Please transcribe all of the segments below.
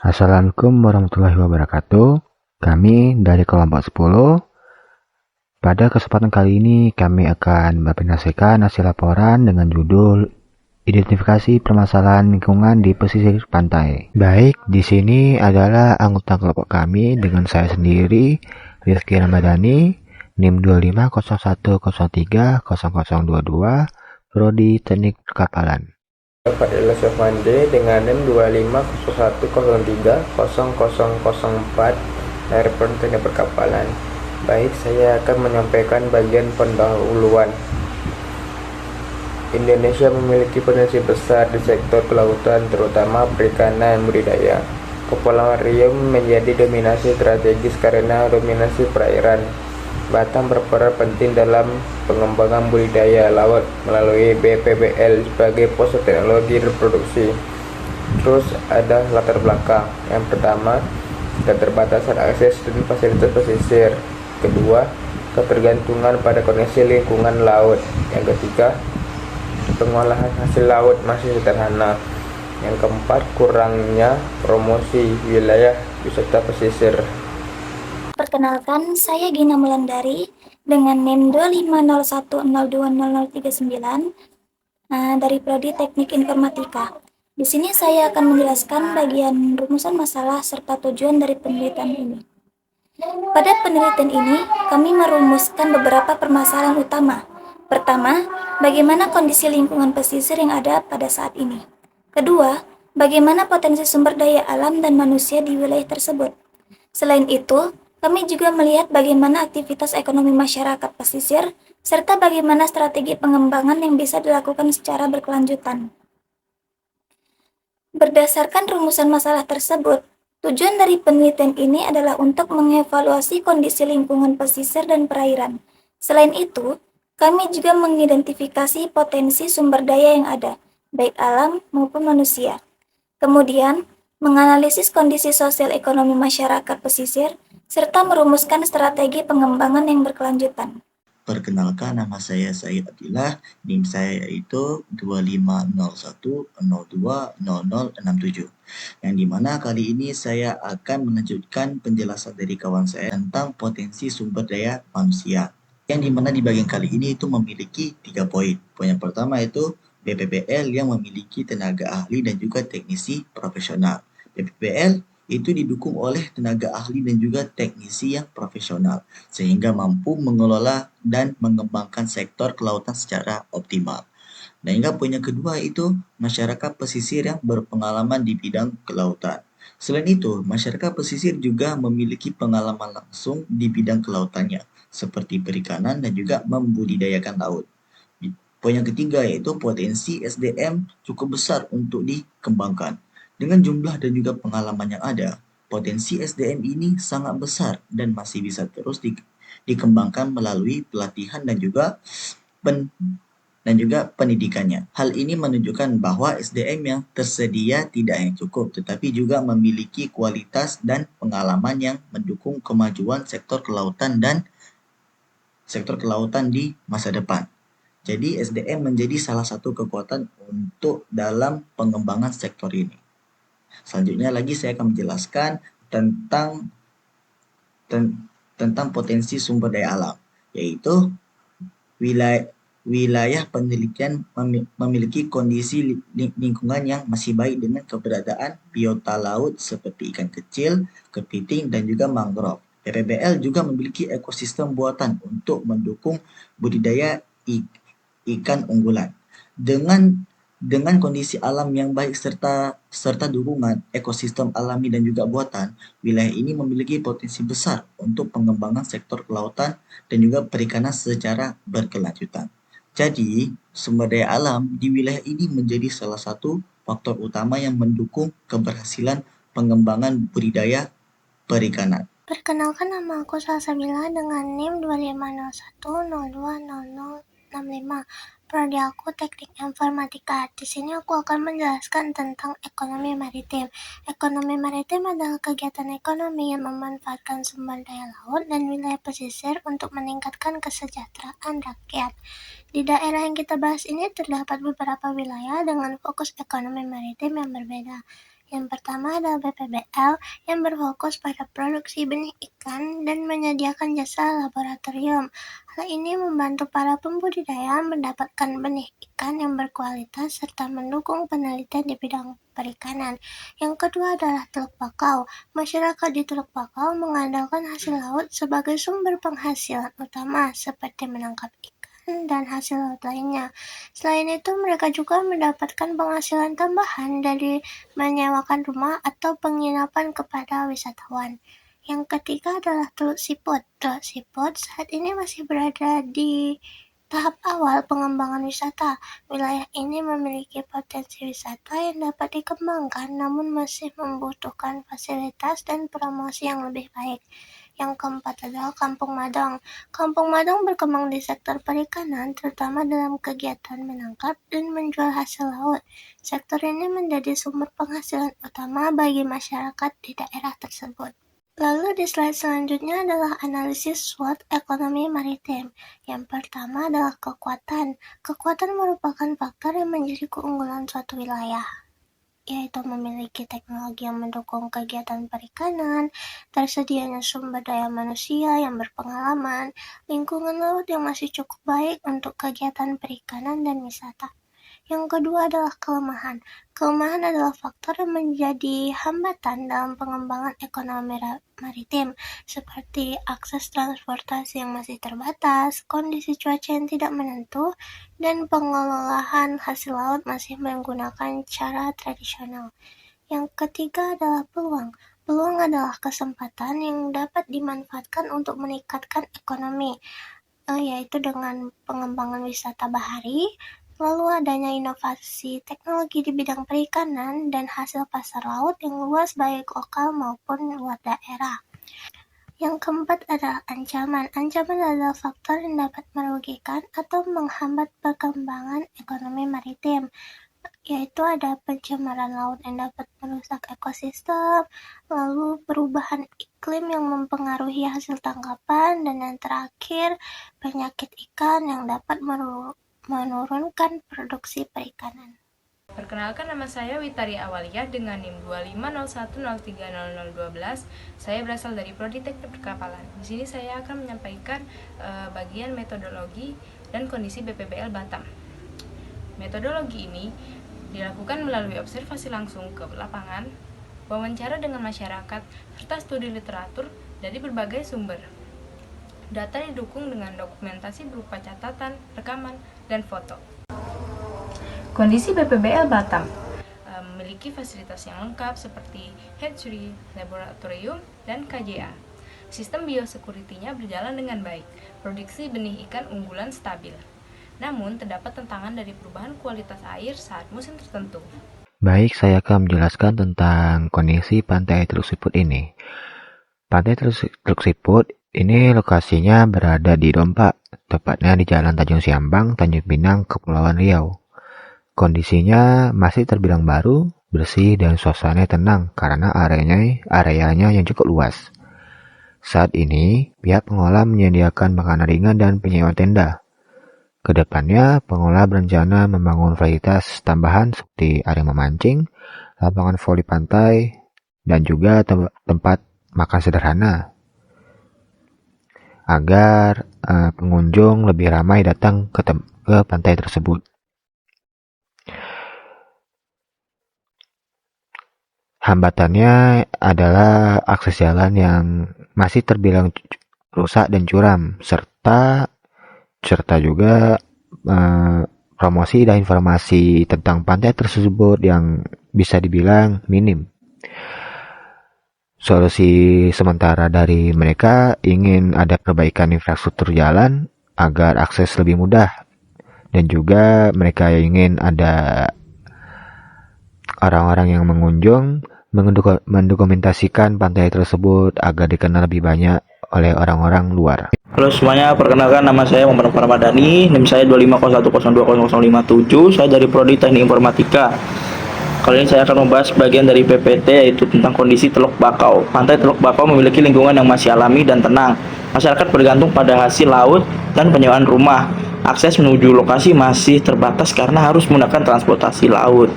Assalamualaikum warahmatullahi wabarakatuh. Kami dari kelompok 10. Pada kesempatan kali ini kami akan mempresentasikan hasil laporan dengan judul Identifikasi Permasalahan Lingkungan di Pesisir Pantai. Baik, di sini adalah anggota kelompok kami dengan saya sendiri, Rizky Ramadhani, NIM 2501030022, Prodi Teknik Perkapalan. Bapak Ella Syafande dengan NIM 2501030004 dari Teknik Perkapalan. Baik, saya akan menyampaikan bagian pendahuluan. Indonesia memiliki potensi besar di sektor kelautan, terutama perikanan budidaya. Kepulauan Riau menjadi dominasi strategis karena dominasi perairan. Batam berperan penting dalam pengembangan budidaya laut melalui BPBL sebagai pusat teknologi reproduksi. Terus ada latar belakang. Yang pertama, keterbatasan akses dan fasilitas pesisir. Kedua, ketergantungan pada kondisi lingkungan laut. Yang ketiga, pengolahan hasil laut masih sederhana. Yang keempat, kurangnya promosi wilayah wisata pesisir. Perkenalkan, saya Gina Mulandari dengan NIM 2501020039 dari Prodi Teknik Informatika. Di sini saya akan menjelaskan bagian rumusan masalah serta tujuan dari penelitian ini. Pada penelitian ini, kami merumuskan beberapa permasalahan utama. Pertama, bagaimana kondisi lingkungan pesisir yang ada pada saat ini. Kedua, bagaimana potensi sumber daya alam dan manusia di wilayah tersebut. Selain itu, kami juga melihat bagaimana aktivitas ekonomi masyarakat pesisir, serta bagaimana strategi pengembangan yang bisa dilakukan secara berkelanjutan. Berdasarkan rumusan masalah tersebut, tujuan dari penelitian ini adalah untuk mengevaluasi kondisi lingkungan pesisir dan perairan. Selain itu, kami juga mengidentifikasi potensi sumber daya yang ada, baik alam maupun manusia. Kemudian, menganalisis kondisi sosial ekonomi masyarakat pesisir, serta merumuskan strategi pengembangan yang berkelanjutan. Perkenalkan, nama saya Said Abdillah, NIM saya yaitu 2501020067. Yang dimana kali ini saya akan melanjutkan penjelasan dari kawan saya tentang potensi sumber daya manusia. Yang dimana di bagian kali ini itu memiliki 3 poin. Poin yang pertama itu BPPL yang memiliki tenaga ahli dan juga teknisi profesional. BPPL itu didukung oleh tenaga ahli dan juga teknisi yang profesional, sehingga mampu mengelola dan mengembangkan sektor kelautan secara optimal. Dan hingga poin yang kedua itu masyarakat pesisir yang berpengalaman di bidang kelautan. Selain itu, masyarakat pesisir juga memiliki pengalaman langsung di bidang kelautannya, seperti perikanan dan juga membudidayakan laut. Poin yang ketiga yaitu potensi SDM cukup besar untuk dikembangkan. Dengan jumlah dan juga pengalaman yang ada, potensi SDM ini sangat besar dan masih bisa terus dikembangkan melalui pelatihan dan juga pendidikannya. Hal ini menunjukkan bahwa SDM yang tersedia tidak hanya cukup, tetapi juga memiliki kualitas dan pengalaman yang mendukung kemajuan sektor kelautan di masa depan. Jadi SDM menjadi salah satu kekuatan untuk dalam pengembangan sektor ini. Selanjutnya lagi saya akan menjelaskan tentang potensi sumber daya alam, yaitu wilayah penelitian memiliki kondisi lingkungan yang masih baik dengan keberadaan biota laut seperti ikan kecil, kepiting, dan juga mangrove. PPBL juga memiliki ekosistem buatan untuk mendukung budidaya ikan unggulan. Dengan kondisi alam yang baik serta dukungan ekosistem alami dan juga buatan, wilayah ini memiliki potensi besar untuk pengembangan sektor kelautan dan juga perikanan secara berkelanjutan. Jadi, sumber daya alam di wilayah ini menjadi salah satu faktor utama yang mendukung keberhasilan pengembangan budidaya perikanan. Perkenalkan, nama aku Salsabila dengan NIM 2501020065. Prodi aku Teknik Informatika. Di sini aku akan menjelaskan tentang ekonomi maritim. Ekonomi maritim adalah kegiatan ekonomi yang memanfaatkan sumber daya laut dan wilayah pesisir untuk meningkatkan kesejahteraan rakyat. Di daerah yang kita bahas ini terdapat beberapa wilayah dengan fokus ekonomi maritim yang berbeda. Yang pertama adalah BPBL yang berfokus pada produksi benih ikan dan menyediakan jasa laboratorium. Hal ini membantu para pembudidaya mendapatkan benih ikan yang berkualitas serta mendukung penelitian di bidang perikanan. Yang kedua adalah Teluk Bakau. Masyarakat di Teluk Bakau mengandalkan hasil laut sebagai sumber penghasilan utama seperti menangkap ikan dan hasil laut lainnya. Selain itu, mereka juga mendapatkan penghasilan tambahan dari menyewakan rumah atau penginapan kepada wisatawan. Yang ketiga adalah Teluk Siput. Teluk Siput saat ini masih berada di tahap awal pengembangan wisata. Wilayah ini memiliki potensi wisata yang dapat dikembangkan namun masih membutuhkan fasilitas dan promosi yang lebih baik. Yang keempat adalah Kampung Madong. Kampung Madong berkembang di sektor perikanan, terutama dalam kegiatan menangkap dan menjual hasil laut. Sektor ini menjadi sumber penghasilan utama bagi masyarakat di daerah tersebut. Lalu di slide selanjutnya adalah analisis SWOT ekonomi maritim. Yang pertama adalah kekuatan. Kekuatan merupakan faktor yang menjadi keunggulan suatu wilayah, yaitu memiliki teknologi yang mendukung kegiatan perikanan, tersedianya sumber daya manusia yang berpengalaman, lingkungan laut yang masih cukup baik untuk kegiatan perikanan dan wisata. Yang kedua adalah kelemahan. Kelemahan adalah faktor yang menjadi hambatan dalam pengembangan ekonomi maritim, seperti akses transportasi yang masih terbatas, kondisi cuaca yang tidak menentu, dan pengelolaan hasil laut masih menggunakan cara tradisional. Yang ketiga adalah peluang. Peluang adalah kesempatan yang dapat dimanfaatkan untuk meningkatkan ekonomi, yaitu dengan pengembangan wisata bahari, lalu adanya inovasi teknologi di bidang perikanan dan hasil pasar laut yang luas baik lokal maupun luar daerah. Yang keempat adalah ancaman. Ancaman adalah faktor yang dapat merugikan atau menghambat perkembangan ekonomi maritim, yaitu ada pencemaran laut yang dapat merusak ekosistem, lalu perubahan iklim yang mempengaruhi hasil tangkapan, dan yang terakhir penyakit ikan yang dapat menurunkan produksi perikanan. Perkenalkan, nama saya Witari Awaliyah dengan NIM 25010300012. Saya berasal dari Prodi Teknik Perkapalan. Di sini saya akan menyampaikan bagian metodologi dan kondisi BPBL Batam. Metodologi ini dilakukan melalui observasi langsung ke lapangan, wawancara dengan masyarakat, serta studi literatur dari berbagai sumber. Data didukung dengan dokumentasi berupa catatan, rekaman, dan foto. Kondisi BPBL Batam memiliki fasilitas yang lengkap seperti hatchery, laboratorium, dan KJA. Sistem biosecurity-nya berjalan dengan baik. Produksi benih ikan unggulan stabil. Namun, terdapat tantangan dari perubahan kualitas air saat musim tertentu. Baik, saya akan menjelaskan tentang kondisi Pantai Teluk Siput ini. Pantai Teluk Siput ini lokasinya berada di Dompak, tepatnya di Jalan Tanjung Siambang, Tanjung Pinang, Kepulauan Riau. Kondisinya masih terbilang baru, bersih, dan suasananya tenang karena areanya yang cukup luas. Saat ini, pihak pengolah menyediakan makanan ringan dan penyewa tenda. Kedepannya, pengolah berencana membangun fasilitas tambahan seperti area memancing, lapangan voli pantai, dan juga tempat makan sederhana, agar pengunjung lebih ramai datang ke pantai tersebut. Hambatannya adalah akses jalan yang masih terbilang rusak dan curam, serta juga promosi dan informasi tentang pantai tersebut yang bisa dibilang minim. Solusi sementara dari mereka ingin ada perbaikan infrastruktur jalan agar akses lebih mudah, dan juga mereka ingin ada orang-orang yang mengunjung mendokumentasikan pantai tersebut agar dikenal lebih banyak oleh orang-orang luar. Halo semuanya, perkenalkan nama saya Muhammad Ramadhani, NIM saya 25010200057, saya dari Prodi Teknik Informatika. Kali ini saya akan membahas bagian dari PPT, yaitu tentang kondisi Teluk Bakau. Pantai Teluk Bakau memiliki lingkungan yang masih alami dan tenang. Masyarakat bergantung pada hasil laut dan penyewaan rumah. Akses menuju lokasi masih terbatas karena harus menggunakan transportasi laut.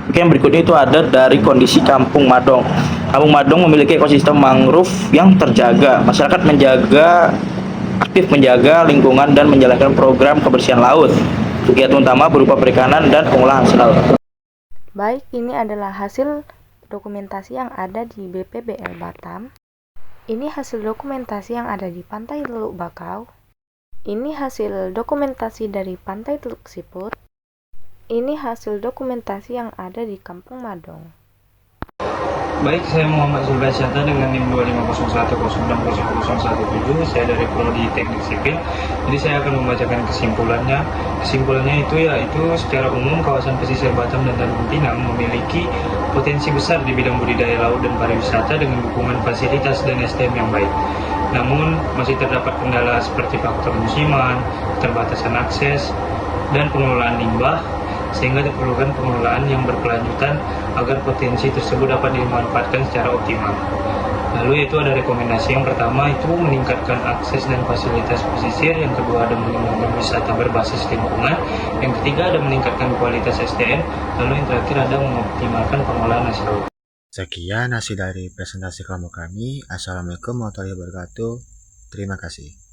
Oke, yang berikutnya itu ada dari kondisi Kampung Madong. Kampung Madong memiliki ekosistem mangrove yang terjaga. Masyarakat aktif menjaga lingkungan dan menjalankan program kebersihan laut. Kegiatan utama berupa perikanan dan pengolahan hasil laut. Baik, ini adalah hasil dokumentasi yang ada di BPBL Batam. Ini hasil dokumentasi yang ada di Pantai Teluk Bakau. Ini hasil dokumentasi dari Pantai Teluk Siput. Ini hasil dokumentasi yang ada di Kampung Madong. Baik, saya Muhammad Zulbasyata dengan NIM 25010600017. Saya dari Prodi Teknik Sipil. Jadi saya akan membacakan kesimpulannya. Kesimpulannya itu yaitu secara umum kawasan pesisir Batam dan Tanjung Pinang memiliki potensi besar di bidang budidaya laut dan pariwisata dengan dukungan fasilitas dan SDM yang baik. Namun masih terdapat kendala seperti faktor musiman, keterbatasan akses, dan pengelolaan limbah, sehingga diperlukan pengelolaan yang berkelanjutan agar potensi tersebut dapat dimanfaatkan secara optimal. Lalu itu ada rekomendasi yang pertama itu meningkatkan akses dan fasilitas pesisir, yang kedua ada mengembangkan wisata berbasis lingkungan, yang ketiga ada meningkatkan kualitas SDM, lalu yang terakhir ada mengoptimalkan pengolahan hasil laut. Sekian hasil dari presentasi kelompok kami. Assalamualaikum warahmatullahi wabarakatuh. Terima kasih.